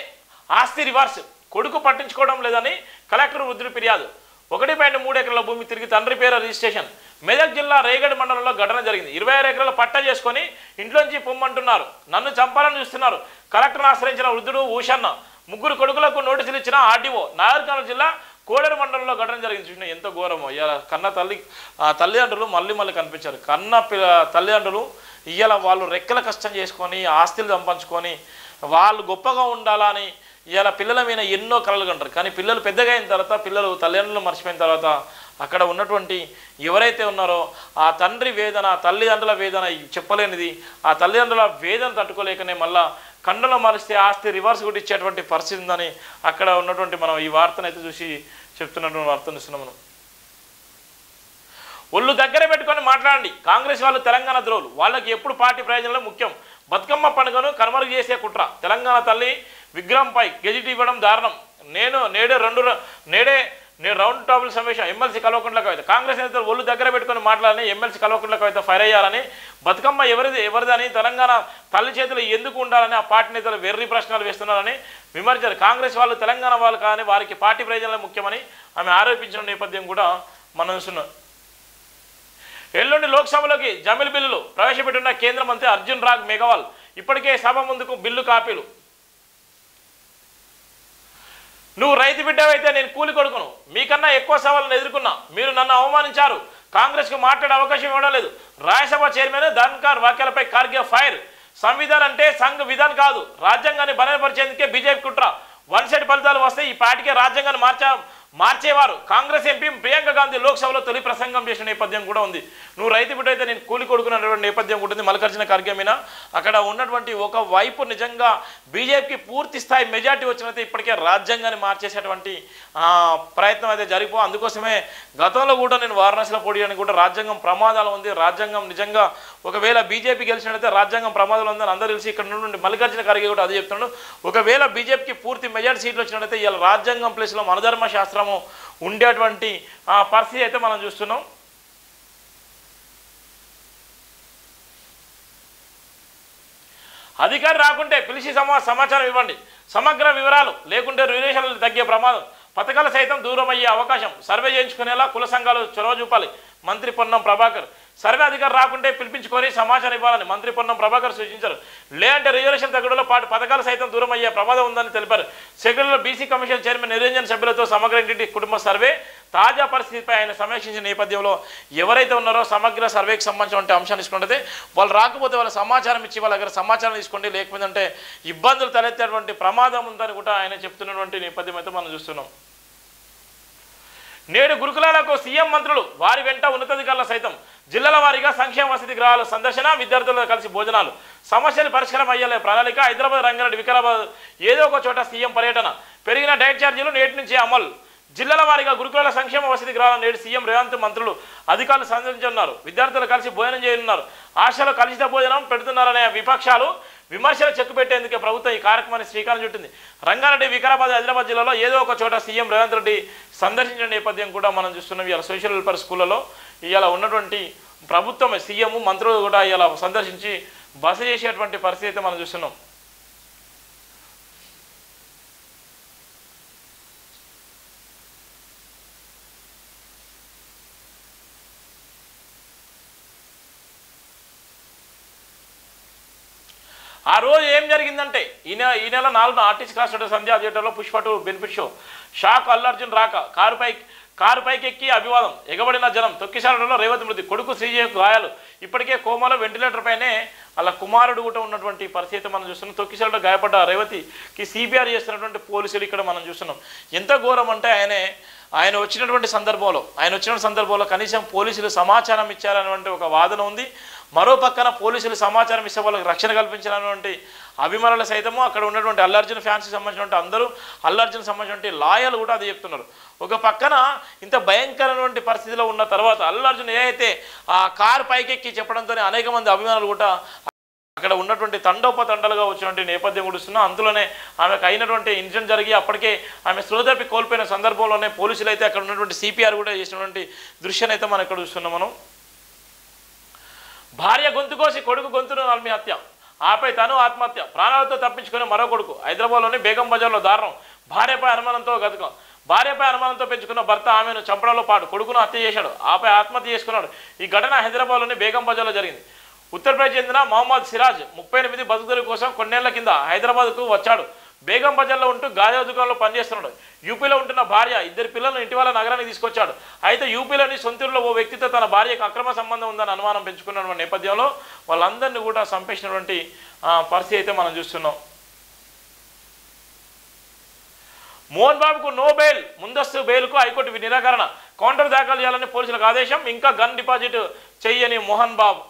ఆస్తి రివర్స్, కొడుకు పట్టించుకోవడం లేదని కలెక్టర్ వృద్ధుడి ఫిర్యాదు. 1.3 ఎకరాల భూమి తిరిగి తండ్రి పేరు రిజిస్ట్రేషన్. మెదక్ జిల్లా రేగడి మండలంలో ఘటన జరిగింది. 26 ఎకరాల పట్టా చేసుకొని ఇంట్లోంచి పొమ్మంటున్నారు, నన్ను చంపాలని చూస్తున్నారు. కలెక్టర్ను ఆశ్రయించిన వృద్ధుడు ఊషన్న. 3 కొడుకులకు నోటీసులు ఇచ్చిన ఆర్డీఓ. నాగర్కర్నూలు జిల్లా కోడేరు మండలంలో ఘటన జరిగింది. చూసిన ఎంతో ఘోరమో. ఇలా కన్న తల్లిదండ్రులు మళ్ళీ కనిపించారు. కన్న తల్లిదండ్రులు ఇవాళ వాళ్ళు రెక్కల కష్టం చేసుకొని ఆస్తులు సంపాదించుకొని వాళ్ళు గొప్పగా ఉండాలని ఇలా పిల్లల మీద ఎన్నో కలలు కంటారు. కానీ పిల్లలు పెద్దగా అయిన తర్వాత, పిల్లలు తల్లిదండ్రులు మర్చిపోయిన తర్వాత అక్కడ ఉన్నటువంటి ఎవరైతే ఉన్నారో ఆ తండ్రి వేదన, తల్లిదండ్రుల వేదన చెప్పలేనిది. ఆ తల్లిదండ్రుల వేదన తట్టుకోలేకనే మళ్ళా కన్నులు మరిస్తే ఆస్తి రివర్స్ కూడా ఇచ్చేటువంటి పరిస్థితి ఉందని అక్కడ ఉన్నటువంటి మనం ఈ వార్తను అయితే చూసి చెప్తున్నటువంటి వార్తను ఇస్తున్నాం. మనం ఒళ్ళు దగ్గర పెట్టుకొని మాట్లాడండి. కాంగ్రెస్ వాళ్ళు తెలంగాణ ద్రోహులు, వాళ్ళకి ఎప్పుడు పార్టీ ప్రయోజనాలు ముఖ్యం. బతుకమ్మ పండుగను కనుమరుగు చేసే కుట్ర. తెలంగాణ తల్లి విగ్రహంపై గెజిట్ ఇవ్వడం దారుణం. నేడే రౌండ్ టేబుల్ సమావేశం. ఎమ్మెల్సీ కల్వకుంట్ల కవిత. కాంగ్రెస్ నేతలు ఒళ్ళు దగ్గర పెట్టుకొని మాట్లాడాలని ఎమ్మెల్సీ కల్వకుంట్ల కవిత ఫైర్ అయ్యారని, బతుకమ్మ ఎవరిదని, తెలంగాణ తల్లి చేతులు ఎందుకు ఉండాలని ఆ పార్టీ నేతలు వెర్రి ప్రశ్నలు వేస్తున్నారని విమర్శించారు. కాంగ్రెస్ వాళ్ళు తెలంగాణ వాళ్ళు కానీ వారికి పార్టీ ప్రయోజనాలు ముఖ్యమని ఆమె ఆరోపించిన నేపథ్యం కూడా మనం చూస్తున్నాం. ఎల్లుండి లోక్సభలోకి జమిల్ బిల్లులు ప్రవేశపెట్టిన కేంద్ర మంత్రి అర్జున్ రామ్ మేఘవాల్. ఇప్పటికే సభ ముందుకు బిల్లు కాపీలు. నువ్వు రైతు బిడ్డవైతే నేను కూలి కొడుకును, మీకన్నా ఎక్కువ సవాళ్ళను ఎదుర్కొన్నా, మీరు నన్ను అవమానించారు, కాంగ్రెస్కు మాట్లాడే అవకాశం ఇవ్వడం లేదు. రాజ్యసభ చైర్మన్ ధన్ఖర్ వ్యాఖ్యలపై ఖార్గే ఫైర్. సంవిధానం అంటే సంఘ్ విధాన్ కాదు, రాజ్యాంగాన్ని బలపరిచేందుకే బీజేపీ కుట్ర. వన్ సైడ్ ఫలితాలు వస్తే ఈ పార్టీకే రాజ్యాంగాన్ని మార్చేవారు. కాంగ్రెస్ ఎంపీ ప్రియాంక గాంధీ లోక్సభలో తొలి ప్రసంగం చేసిన నేపథ్యం కూడా ఉంది. నువ్వు రైతు బిడ్డ అయితే నేను కూలి కొడుకున్నటువంటి నేపథ్యం ఉంటుంది. మల్లికార్జున ఖర్గే మీద అక్కడ ఉన్నటువంటి ఒక వైపు నిజంగా బీజేపీకి పూర్తి స్థాయి మెజార్టీ వచ్చినైతే ఇప్పటికే రాజ్యాంగాన్ని మార్చేసేటువంటి ప్రయత్నం అయితే జరిగిపో. అందుకోసమే గతంలో కూడా నేను వారణాసిలో పోటీ అని కూడా రాజ్యాంగం ప్రమాదాలు ఉంది. రాజ్యాంగం నిజంగా ఒకవేళ బీజేపీ గెలిచినట్లయితే రాజ్యాంగం ప్రమాదాలు ఉందని అందరూ తెలిసి ఇక్కడ నుండి మల్లికార్జున ఖర్గే కూడా అదే చెప్తున్నాడు. ఒకవేళ బీజేపీకి పూర్తి మెజార్టీ సీట్లు వచ్చినట్లయితే ఇలా రాజ్యాంగం ప్లేస్లో మనధర్మ శాస్త్రము ఉండేటువంటి పరిస్థితి అయితే మనం చూస్తున్నాం. అధికారి రాకుంటే పిలిచి సమాచారం ఇవ్వండి, సమగ్ర వివరాలు లేకుంటే రిలేషన్లు తగ్గే ప్రమాదం, పథకాలు సైతం దూరం అయ్యే అవకాశం, సర్వే చేయించుకునేలా కుల సంఘాలు చొరవ చూపాలి. మంత్రి పొన్నం ప్రభాకర్. సర్వే అధికారులు రాకుంటే పిలిపించుకొని సమాచారం ఇవ్వాలని మంత్రి పొన్నం ప్రభాకర్ సూచించారు. లేదంటే రిజర్వేషన్ తగ్గడంలో పాటు పథకాలు సైతం దూరం అయ్యే ప్రమాదం ఉందని తెలిపారు. సెక్రటరీలో బీసీ కమిషన్ చైర్మన్ నిరంజన్ సభ్యులతో సమగ్ర ఇంటి కుటుంబ సర్వే తాజా పరిస్థితిపై ఆయన సమీక్షించిన నేపథ్యంలో ఎవరైతే ఉన్నారో సమగ్ర సర్వేకి సంబంధించిన అంశాన్ని తీసుకుంటే వాళ్ళు రాకపోతే వాళ్ళ సమాచారం ఇచ్చి వాళ్ళ దగ్గర సమాచారం తీసుకోండి, లేకపోతే ఇబ్బందులు తలెత్తేటువంటి ప్రమాదం ఉందని కూడా ఆయన చెప్తున్నటువంటి నేపథ్యం అయితే మనం చూస్తున్నాం. నేడు గురుకులాలకు సీఎం మంత్రులు, వారి వెంట ఉన్నతాధికారులు సైతం. జిల్లాల వారీగా సంక్షేమ వసతి గృహాల సందర్శన, విద్యార్థులతో కలిసి భోజనాలు, సమస్యలు పరిష్కారం అయ్యేలా ప్రణాళిక. హైదరాబాద్, రంగారెడ్డి, వికారాబాద్ ఏదో ఒక చోట సీఎం పర్యటన. పెరిగిన డైట్ ఛార్జీలు నేటి నుంచి అమలు. జిల్లాల వారీగా గురుకులాల సంక్షేమ వసతి గృహాలను నేడు సీఎం రేవంత్ మంత్రులు అధికారులు సందర్శించనున్నారు. విద్యార్థులు కలిసి భోజనం చేయనున్నారు. ఆశలో కలుషిత భోజనం పెడుతున్నారనే విపక్షాలు విమర్శలు చెక్కు పెట్టేందుకే ప్రభుత్వం ఈ కార్యక్రమాన్ని శ్రీకారం చుట్టింది. రంగారెడ్డి, వికారాబాద్, హైదరాబాద్ జిల్లాలో ఏదో ఒక చోట సీఎం రేవంత్ రెడ్డి సందర్శించిన నేపథ్యం కూడా మనం చూస్తున్నాం. ఇలా సోషల్ వెల్ఫేర్ స్కూళ్ళలో ఇలా ఉన్నటువంటి ప్రభుత్వం సీఎం మంత్రులు కూడా ఇలా సందర్శించి బస చేసేటువంటి పరిస్థితి అయితే మనం చూస్తున్నాం. ఆ రోజు ఏం జరిగిందంటే ఈ నెల 4న ఆర్టిస్ట్ క్లాస్ సంధ్యా థియేటర్లో Pushpa 2 benefit show. Shock Allu Arjun రాక, కారుపైకి ఎక్కి అభివాదం, ఎగబడిన జనం. తొక్కిసాడలో రేవతి మృతి, కొడుకు శ్రీజయ్కు గాయాలు. ఇప్పటికే కోమాలో వెంటిలేటర్ పైనే అలా కుమారుడు కూడా ఉన్నటువంటి పరిస్థితి మనం చూస్తున్నాం. తొక్కిసాడలో గాయపడ్డ రేవతికి సిపిఆర్ చేస్తున్నటువంటి పోలీసులు ఇక్కడ మనం చూస్తున్నాం. ఎంత ఘోరం అంటే ఆయన వచ్చినటువంటి సందర్భంలో కనీసం పోలీసులు సమాచారం ఇచ్చారనేటువంటి ఒక వాదన ఉంది. మరో పక్కన పోలీసులు సమాచారం ఇస్తే వాళ్ళకి రక్షణ కల్పించాలన్నటువంటి అభిమానులు సైతము అక్కడ ఉన్నటువంటి అల్లు అర్జున్ ఫ్యాన్స్కి సంబంధించినటువంటి అందరూ అల్లు అర్జున్ సంబంధించినటువంటి లాయర్లు కూడా అది చెప్తున్నారు. ఒక పక్కన ఇంత భయంకరమైనటువంటి పరిస్థితిలో ఉన్న తర్వాత అల్లు అర్జున్ ఏదైతే ఆ కారు పైకెక్కి చెప్పడంతో అనేక మంది అభిమానులు కూడా అక్కడ ఉన్నటువంటి తండోపతండలుగా వచ్చినటువంటి నేపథ్యం కూడా అందులోనే ఆమెకు అయినటువంటి ఇన్సిడెంట్ జరిగి అప్పటికే ఆమె స్పృహ కోల్పోయిన సందర్భంలోనే పోలీసులు అయితే అక్కడ ఉన్నటువంటి సిపిఆర్ కూడా చేసినటువంటి దృశ్యాన్ని అయితే మనం ఇక్కడ చూస్తున్నాం. మనం భార్య గొంతు కోసి కొడుకు గొంతును నలిమి హత్య, ఆపై తను ఆత్మహత్య, ప్రాణాలతో తప్పించుకునే మరో కొడుకు. హైదరాబాద్లోని బేగం బజార్లో దారుణం. భార్యపై అనుమానంతో పెంచుకున్న భర్త ఆమెను చంపడంలో పాటు కొడుకును హత్య చేశాడు, ఆపై ఆత్మహత్య చేసుకున్నాడు. ఈ ఘటన హైదరాబాద్లోని బేగం బజార్లో జరిగింది. ఉత్తరప్రదేశ్ చెందిన మహమ్మద్ సిరాజ్ 38 బతుకుదెరువు కోసం కొన్నేళ్ల కింద హైదరాబాద్కు వచ్చాడు. బేగం బజార్లో ఉంటూ గాజా దుకాణంలో పనిచేస్తున్నాడు. యూపీలో ఉంటున్న భార్య, 2 పిల్లలను ఇటీవల నగరానికి తీసుకొచ్చాడు. అయితే యూపీలోని సొంతూరులో ఓ వ్యక్తితో తన భార్యకు అక్రమ సంబంధం ఉందని అనుమానం పెంచుకున్న నేపథ్యంలో వాళ్ళందరినీ కూడా చంపేసినటువంటి పరిస్థితి అయితే మనం చూస్తున్నాం. మోహన్ బాబుకు నో బెయిల్, ముందస్తు బెయిల్కు హైకోర్టు నిరాకరణ. కౌంటర్ దాఖలు చేయాలని పోలీసులకు ఆదేశం. ఇంకా గన్ డిపాజిట్ చేయని మోహన్ బాబు.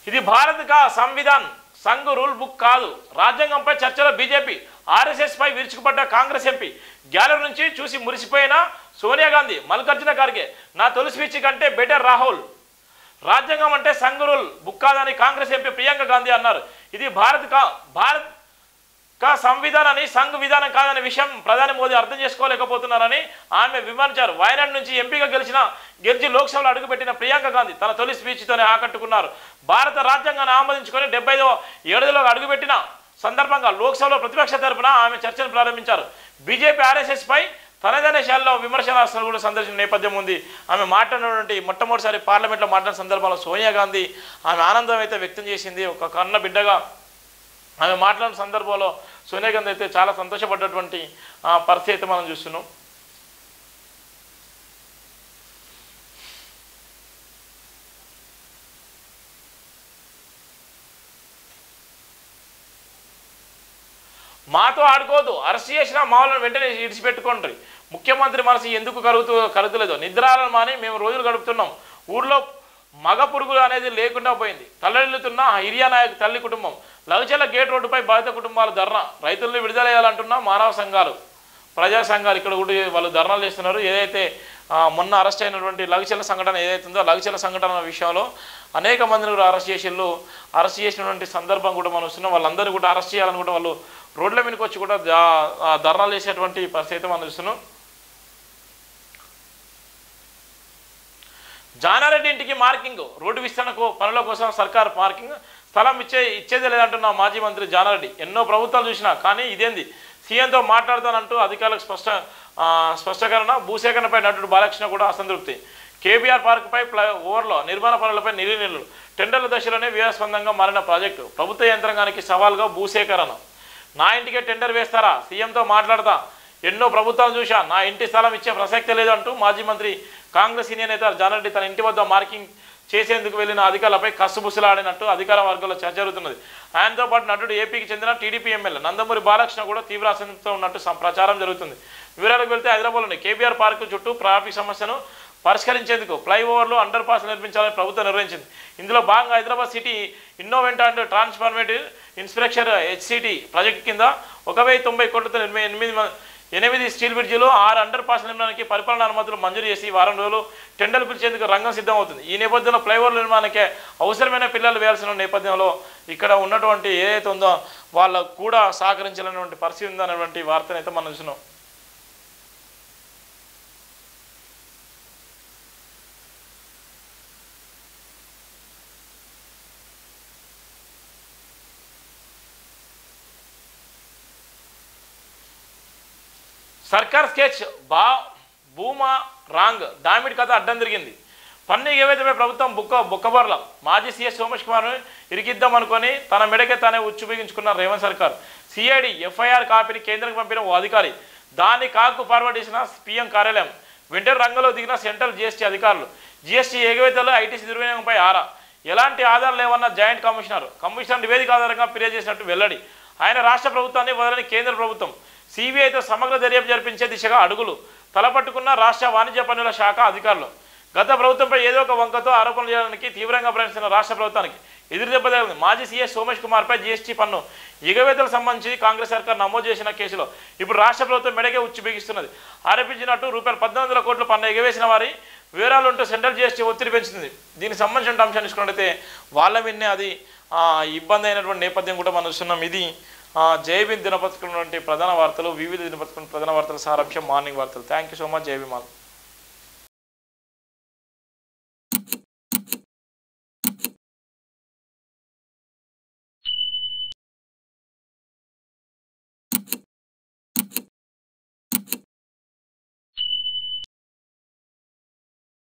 ఇది భారత్ కా సంవిధాన్ సంఘ్ రూల్ బుక్ కాదు. రాజ్యాంగంపై చర్చలో బీజేపీ, ఆర్ఎస్ఎస్ పై విరుచుకుపడ్డ కాంగ్రెస్ ఎంపీ. గ్యాలరీ నుంచి చూసి మురిసిపోయిన సోనియా గాంధీ, మల్లికార్జున ఖర్గే. నా తొలి స్పీచ్ కంటే బెటర్ రాహుల్. రాజ్యాంగం అంటే సంఘ్ రూల్ బుక్ కాదని కాంగ్రెస్ ఎంపీ ప్రియాంక గాంధీ అన్నారు. ఇది భారత్ కా సంవిధానాన్ని సంఘ్ విధానం కాదనే విషయం ప్రధాని మోదీ అర్థం చేసుకోలేకపోతున్నారని ఆమె విమర్శించారు. వయనాడ్ నుంచి ఎంపీగా గెలిచి లోక్సభలో అడుగుపెట్టిన ప్రియాంక గాంధీ తన తొలి స్పీచ్తోనే ఆకట్టుకున్నారు. భారత రాజ్యాంగాన్ని ఆమోదించుకొని 75వ ఏడాదిలోకి అడుగుపెట్టిన సందర్భంగా లోక్సభలో ప్రతిపక్ష తరపున ఆమె చర్చను ప్రారంభించారు. బీజేపీ, ఆర్ఎస్ఎస్ పై తనదైన శైలిలో విమర్శనాస్త్రాలు కూడా సందర్శించిన నేపథ్యం ఉంది. ఆమె మాట్లాడినటువంటి మొట్టమొదటిసారి పార్లమెంట్లో మాట్లాడిన సందర్భంలో సోనియా గాంధీ ఆమె ఆనందం అయితే వ్యక్తం చేసింది. ఒక కన్న బిడ్డగా ఆమె మాట్లాడిన సందర్భంలో సోనియా గాంధీ అయితే చాలా సంతోషపడ్డటువంటి పరిస్థితి అయితే మనం చూస్తున్నాం. మాతో ఆడుకోదు, అరెస్ట్ చేసిన మామూలను వెంటనే ఇడిచిపెట్టుకోండి. ముఖ్యమంత్రి మనసు ఎందుకు కలుగుతలేదు? నిద్రాలను మాని మేము రోజులు గడుపుతున్నాం. ఊర్లో మగ పురుగులు అనేది లేకుండా పోయింది. తల్లడిల్లుతున్న హిరియా నాయక్ తల్లి కుటుంబం. లగచర్ల గేట్ రోడ్డుపై బాధిత కుటుంబాల ధర్నా. రైతులను విడుదల చేయాలంటున్న మానవ సంఘాలు, ప్రజా సంఘాలు ఇక్కడ కూడా వాళ్ళు ధర్నాలు చేస్తున్నారు. ఏదైతే మొన్న అరెస్ట్ అయినటువంటి లగచర్ల సంఘటన ఏదైతే ఉందో లగచర్ల సంఘటన విషయంలో అనేక మందిని కూడా అరెస్ట్ చేసిళ్ళు. అరెస్ట్ చేసినటువంటి సందర్భం కూడా మనం వస్తున్నాం. వాళ్ళందరినీ కూడా అరెస్ట్ చేయాలని కూడా వాళ్ళు రోడ్ల మీదకి వచ్చి కూడా ధర్నాలు చేసేటువంటి పరిస్థితి మనం చూస్తున్నాం. జానారెడ్డి ఇంటికి మార్కింగ్. రోడ్డు విస్తరణకు పనుల కోసం సర్కారు పార్కింగ్ స్థలం ఇచ్చేదే లేదంటున్న మాజీ మంత్రి జానారెడ్డి. ఎన్నో ప్రభుత్వాలు చూసినా కానీ ఇదేంది సీఎంతో మాట్లాడతానంటూ అధికారులకు స్పష్టీకరణ. భూసేకరణపై నటుడు బాలకృష్ణ కూడా అసంతృప్తి. కేబీఆర్ పార్కుపై ఓవర్లో నిర్మాణ పనులపై నిలువెల్లు. టెండర్ల దశలోనే వివాదాస్పదంగా మారిన ప్రాజెక్టు. ప్రభుత్వ యంత్రాంగానికి సవాల్గా భూసేకరణ. నా ఇంటికే టెండర్ వేస్తారా? సీఎంతో మాట్లాడతా. ఎన్నో ప్రభుత్వాలు చూశా, నా ఇంటి స్థలం ఇచ్చే ప్రసక్తే లేదంటూ మాజీ మంత్రి కాంగ్రెస్ సీనియర్ నేత జానారెడ్డి తన ఇంటి వద్ద మార్కింగ్ చేసేందుకు వెళ్లిన అధికారులపై కస్సుబుసులాడినట్టు అధికార వర్గాల్లో చర్చ జరుగుతున్నది. ఆయనతో పాటు నటుడు ఏపీకి చెందిన టీడీపీ ఎమ్మెల్యే నందమూరి బాలకృష్ణ కూడా తీవ్ర అసంతృప్తితో ఉన్నట్టు ప్రచారం జరుగుతుంది. వివరాలకు వెళ్తే హైదరాబాద్లోని కేబీఆర్ పార్కు చుట్టూ ట్రాఫిక్ సమస్యను పరిష్కరించేందుకు ఫ్లైఓవర్లు అండర్ పాస్ నిర్మించాలని ప్రభుత్వం నిర్వహించింది. ఇందులో భాగంగా Hyderabad city innovative and transformative infrastructure HCITI project కింద 1090 కోట్లతో 8 స్టీల్ బ్రిడ్జిలు 6 అండర్ పాస్ నిర్మాణానికి పరిపాలన అనుమతులు మంజూరు చేసి వారం రోజులు టెండర్లు పిలిచేందుకు రంగం సిద్ధమవుతుంది. ఈ నేపథ్యంలో ఫ్లైఓవర్ నిర్మాణానికి అవసరమైన పిల్లలు వేయాల్సిన నేపథ్యంలో ఇక్కడ ఉన్నటువంటి ఏదైతే ఉందో వాళ్ళకు కూడా సహకరించాలనేటువంటి పరిస్థితి ఉందనేటువంటి వార్తనైతే మనం చూస్తున్నాం. సర్కార్ స్కెచ్ భూమా రాంగ్ డామిడ్ కథ అడ్డం తిరిగింది. పన్ను ఏవైతే ప్రభుత్వం బుక్కబర్ల మాజీ సీఎస్ సోమేష్ కుమార్ను ఇరికిద్దాం అనుకొని తన మెడకే తానే ఉచ్చుబిగించుకున్న రేవంత్ సర్కార్. సిఐడి ఎఫ్ఐఆర్ కాపీని కేంద్రానికి పంపిన ఓ అధికారి, దాన్ని కాకు ఫార్వర్డ్ చేసిన పీఎం కార్యాలయం. వెంటనే రంగంలో దిగిన సెంట్రల్ జీఎస్టీ అధికారులు. జీఎస్టీ ఎగవేతలో ఐటీసీ దుర్వినియోగంపై ఆరా. ఎలాంటి ఆధారాలు లేవన్న జాయింట్ కమిషనర్ నివేదిక ఆధారంగా ఫిర్యాదు చేసినట్టు వెల్లడి. ఆయన రాష్ట్ర ప్రభుత్వాన్ని వదలని కేంద్ర ప్రభుత్వం. సిబిఐతో సమగ్ర దర్యాప్తు జరిపించే దిశగా అడుగులు తలపట్టుకున్న రాష్ట్ర వాణిజ్య పన్నుల శాఖ అధికారులు. గత ప్రభుత్వంపై ఏదో ఒక వంకతో ఆరోపణలు చేయడానికి తీవ్రంగా ప్రయత్నిస్తున్న రాష్ట్ర ప్రభుత్వానికి ఎదురు దెబ్బ తగిలింది. మాజీ సీఎస్ సోమేష్ కుమార్పై జీఎస్టీ పన్ను ఎగవేతలకు సంబంధించి కాంగ్రెస్ సర్కార్ నమోదు చేసిన కేసులో ఇప్పుడు రాష్ట్ర ప్రభుత్వం మెడకే ఉచ్చు బిగిస్తున్నది. ఆరోపించినట్టు ₹1400 కోట్ల పన్ను ఎగవేసిన వారి వివరాలు ఉంటూ సెంట్రల్ జీఎస్టీ ఒత్తిడి పెంచుతుంది. దీనికి సంబంధించిన అంశాన్ని తీసుకున్నట్లయితే వాళ్ళ విన్నే అది ఇబ్బంది అయినటువంటి నేపథ్యం కూడా మనం చూస్తున్నాం. ఇది జేబీ దినపత్రికటువంటి ప్రధాన వార్తలు, వివిధ దినపత్రికల ప్రధాన వార్తల సారాంశం మార్నింగ్ వార్తలు. Thank you so much. JB mall.